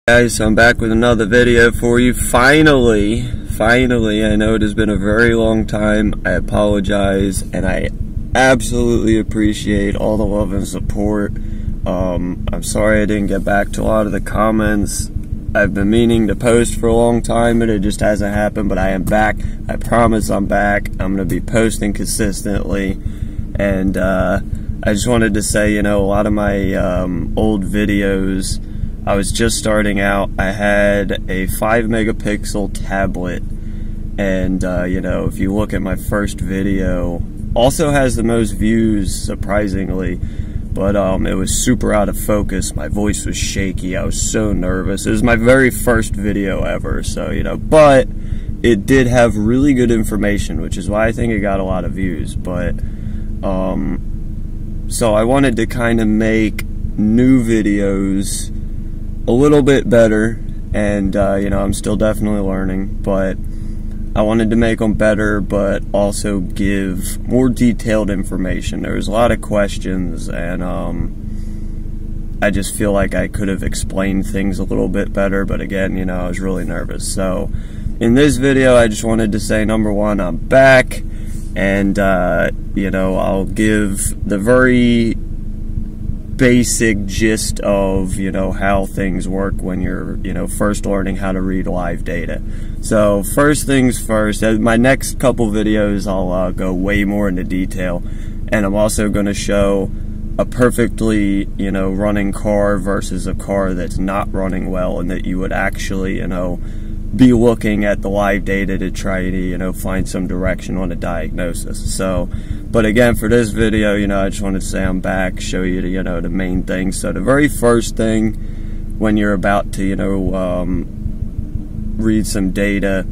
Guys, I'm back with another video for you. Finally, I know it has been a very long time. I apologize, and I absolutely appreciate all the love and support. I'm sorry I didn't get back to a lot of the comments. I've been meaning to post for a long time, and it just hasn't happened, but I am back. I promise I'm back. I'm going to be posting consistently, and I just wanted to say, you know, a lot of my old videos, I was just starting out. I had a 5-megapixel tablet, and you know, if you look at my first video, also has the most views, surprisingly, but it was super out of focus. My voice was shaky. I was so nervous. It was my very first video ever, so you know, but it did have really good information, which is why I think it got a lot of views. But so I wanted to kind of make new videos a little bit better, and you know, I'm still definitely learning, but I wanted to make them better, but also give more detailed information. There was a lot of questions, and I just feel like I could have explained things a little bit better, but again, you know, I was really nervous. So in this video, I just wanted to say, number one, I'm back, and you know, I'll give the very basic gist of, you know, how things work when you're, you know, first learning how to read live data. So first things first, my next couple videos I'll go way more into detail, and I'm also going to show a perfectly, you know, running car versus a car that's not running well, and that you would actually, you know, be looking at the live data to try to, you know, find some direction on a diagnosis. So, but again, for this video, you know, I just wanted to say I'm back, show you, you know, the main things. So the very first thing when you're about to, you know, read some data,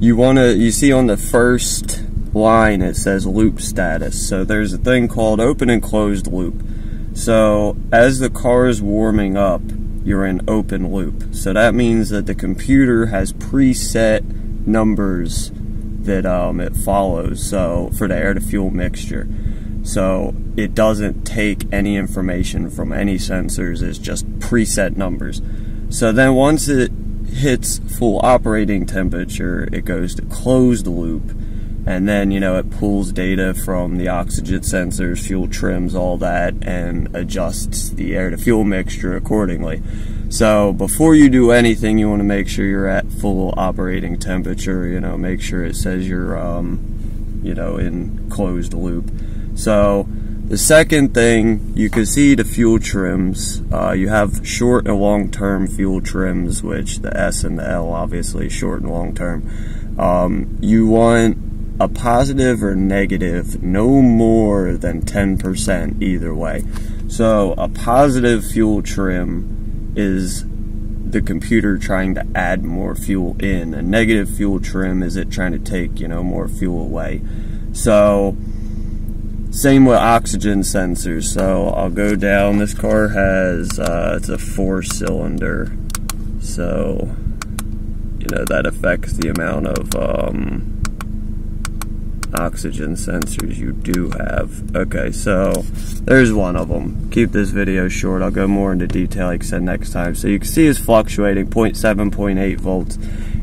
you see on the first line it says loop status. So there's a thing called open and closed loop. So as the car is warming up, you're in open loop. So that means that the computer has preset numbers that it follows, so for the air to fuel mixture. So it doesn't take any information from any sensors, it's just preset numbers. So then once it hits full operating temperature, it goes to closed loop, and then, you know, it pulls data from the oxygen sensors, fuel trims, all that, and adjusts the air to fuel mixture accordingly. So before you do anything, you want to make sure you're at full operating temperature. You know, make sure it says you're you know, in closed loop. So the second thing, you can see the fuel trims. You have short and long-term fuel trims, which the S and the L, obviously short and long-term. You want a positive or negative, no more than 10% either way. So a positive fuel trim is the computer trying to add more fuel in. A negative fuel trim is it trying to take, you know, more fuel away. So same with oxygen sensors. So I'll go down. This car has it's a 4-cylinder, so you know that affects the amount of oxygen sensors you do have. Okay, so there's one of them. Keep this video short. I'll go more into detail, like I said, next time. So you can see it's fluctuating 0.7, 0.8 volts.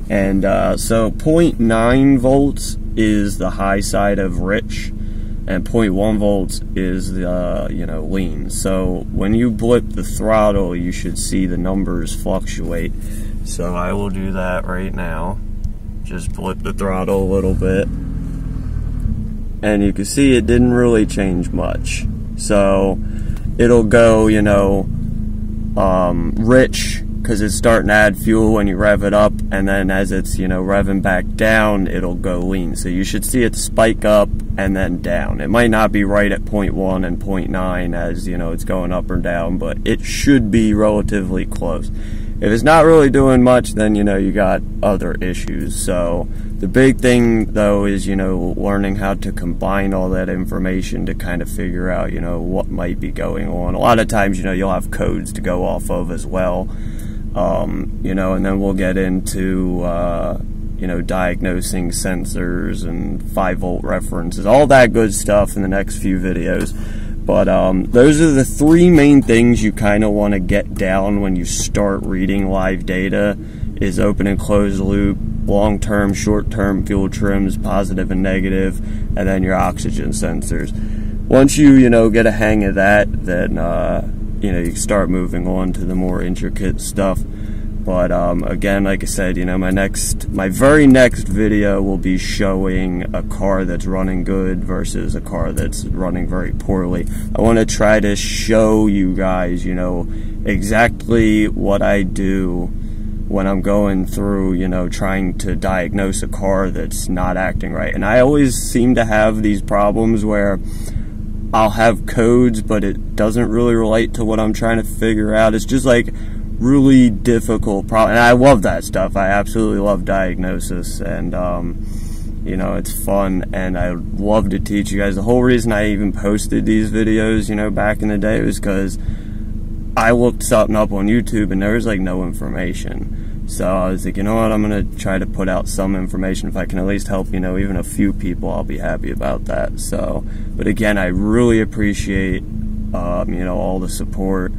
And so 0.9 volts is the high side of rich, and 0.1 volts is the, you know, lean. So when you blip the throttle, you should see the numbers fluctuate. So I will do that right now. Just blip the throttle a little bit, and you can see it didn't really change much. So it'll go, you know, rich, because it's starting to add fuel when you rev it up, and then as it's, you know, revving back down, it'll go lean. So you should see it spike up and then down. It might not be right at 0.1 and 0.9 as, you know, it's going up or down, but it should be relatively close. If it's not really doing much, then, you know, you got other issues. So the big thing, though, is, you know, learning how to combine all that information to kind of figure out, you know, what might be going on. A lot of times, you know, you'll have codes to go off of as well, you know, and then we'll get into, you know, diagnosing sensors and 5-volt references, all that good stuff in the next few videos. But those are the three main things you kind of want to get down when you start reading live data: is open and closed loop, long-term, short-term fuel trims, positive and negative, and then your oxygen sensors. Once you get a hang of that, then you can start moving on to the more intricate stuff. But again, like I said, my very next video will be showing a car that's running good versus a car that's running very poorly. I want to try to show you guys, exactly what I do when I'm going through, trying to diagnose a car that's not acting right. And I always seem to have these problems where I'll have codes, but it doesn't really relate to what I'm trying to figure out. It's just like really difficult problem, and I love that stuff. I absolutely love diagnosis, and it's fun, and I love to teach you guys. The whole reason I even posted these videos, back in the day, was because I looked something up on YouTube and there was like no information. So I was like, you know what, I'm gonna try to put out some information. If I can at least help, even a few people, I'll be happy about that. So, but again, I really appreciate all the support.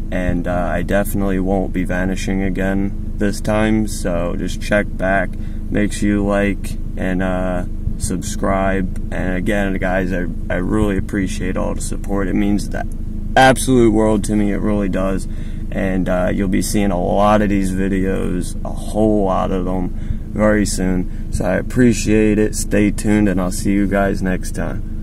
And I definitely won't be vanishing again this time, so just check back, make sure you like and subscribe. And again, guys, I really appreciate all the support. It means the absolute world to me, it really does. And you'll be seeing a lot of these videos, a whole lot of them, very soon. So I appreciate it. Stay tuned, and I'll see you guys next time.